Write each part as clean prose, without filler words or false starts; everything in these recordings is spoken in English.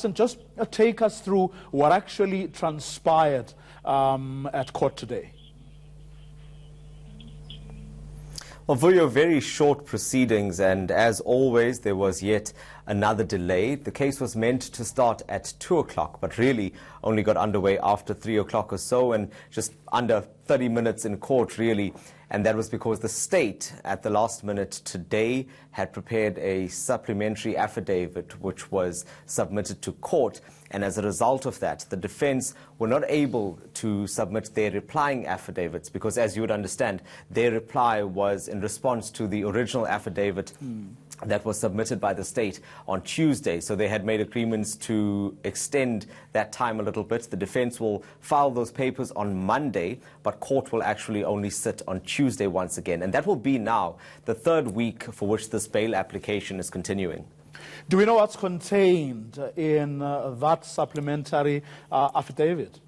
And just take us through what actually transpired at court today. Well, for your very short proceedings, and as always, there was yet another delay. The case was meant to start at 2 o'clock, but really only got underway after 3 o'clock or so, and just under 30 minutes in court, really. And that was because the state, at the last minute today, had prepared a supplementary affidavit which was submitted to court. And as a result of that, the defense were not able to submit their replying affidavits because, as you would understand, their reply was in response to the original affidavit that was submitted by the state on Tuesday. So they had made agreements to extend that time a little bit. The defense will file those papers on Monday, but court will actually only sit on Tuesday once again. And that will be now the third week for which this bail application is continuing. Do we know what's contained in that supplementary affidavit?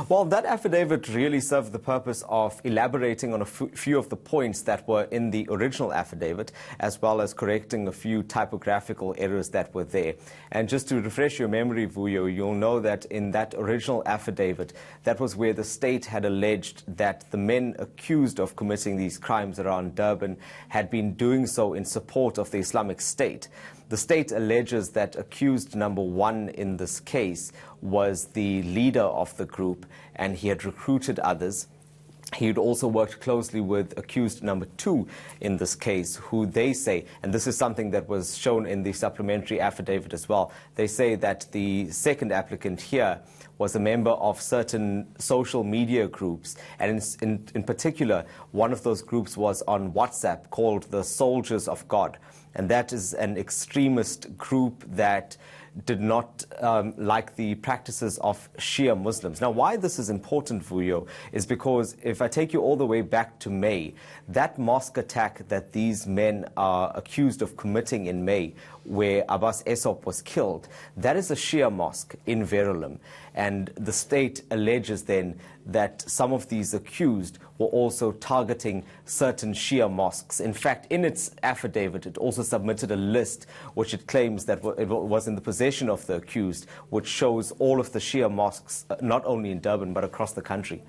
Well, that affidavit really served the purpose of elaborating on a few of the points that were in the original affidavit, as well as correcting a few typographical errors that were there. And just to refresh your memory, Vuyo, you'll know that in that original affidavit, that was where the state had alleged that the men accused of committing these crimes around Durban had been doing so in support of the Islamic State. The state alleges that accused number one in this case was the leader of the group, and he had recruited others. He had also worked closely with accused number two in this case, who they say, and this is something that was shown in the supplementary affidavit as well, they say that the second applicant here was a member of certain social media groups, and in particular, one of those groups was on WhatsApp called the Soldiers of God, and that is an extremist group that did not like the practices of Shia Muslims. Now, why this is important, Vuyo, is because if I take you all the way back to May, that mosque attack that these men are accused of committing in May, where Abbas Esop was killed, that is a Shia mosque in Verulam. And the state alleges then that some of these accused were also targeting certain Shia mosques. In fact, in its affidavit, it also submitted a list which it claims that it was in the possession of the accused, which shows all of the Shia mosques, not only in Durban, but across the country.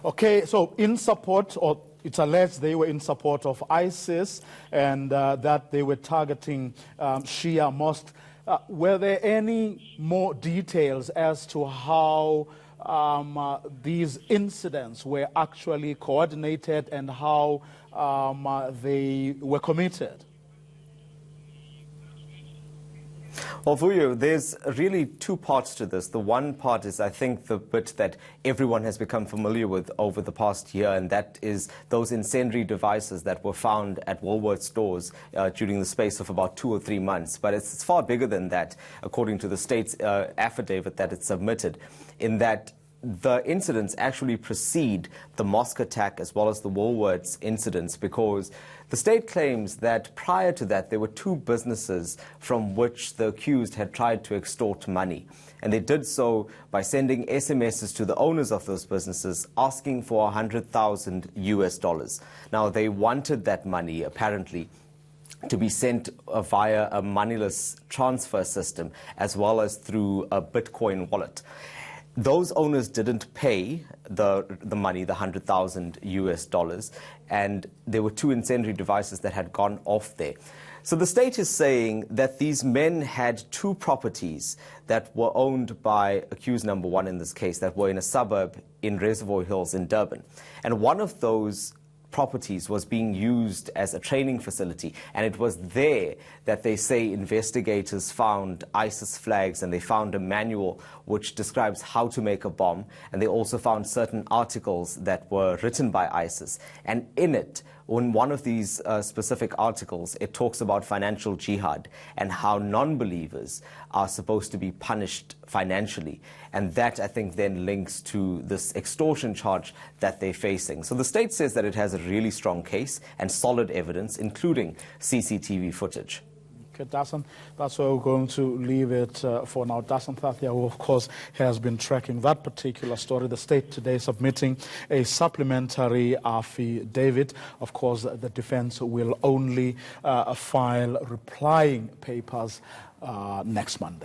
Okay, so in support, or it's alleged they were in support of ISIS and that they were targeting Shia mosques. Were there any more details as to how these incidents were actually coordinated and how they were committed? Well, Vuyo, there's really two parts to this. The one part is, I think, the bit that everyone has become familiar with over the past year, and that is those incendiary devices that were found at Woolworths stores during the space of about 2 or 3 months. But it's far bigger than that, according to the state's affidavit that it submitted, in that the incidents actually precede the mosque attack as well as the Woolworths incidents, because the state claims that prior to that there were two businesses from which the accused had tried to extort money. And they did so by sending SMSs to the owners of those businesses asking for $100,000 US. Now, they wanted that money, apparently, to be sent via a moneyless transfer system as well as through a Bitcoin wallet. Those owners didn't pay the money, the $100,000 US, and there were two incendiary devices that had gone off there. So the state is saying that these men had two properties that were owned by accused number one in this case, that were in a suburb in Reservoir Hills in Durban. And one of those properties was being used as a training facility, and it was there that they say investigators found ISIS flags, and they found a manual which describes how to make a bomb, and they also found certain articles that were written by ISIS. And in it, in one of these specific articles, it talks about financial jihad and how non-believers are supposed to be punished financially. And that, I think, then links to this extortion charge that they're facing. So the state says that it has a really strong case and solid evidence, including CCTV footage. Okay, Dasen, that's where we're going to leave it for now. Dasen Thathiah, who of course has been tracking that particular story. The state today submitting a supplementary affidavit. Of course, the defense will only file replying papers next Monday.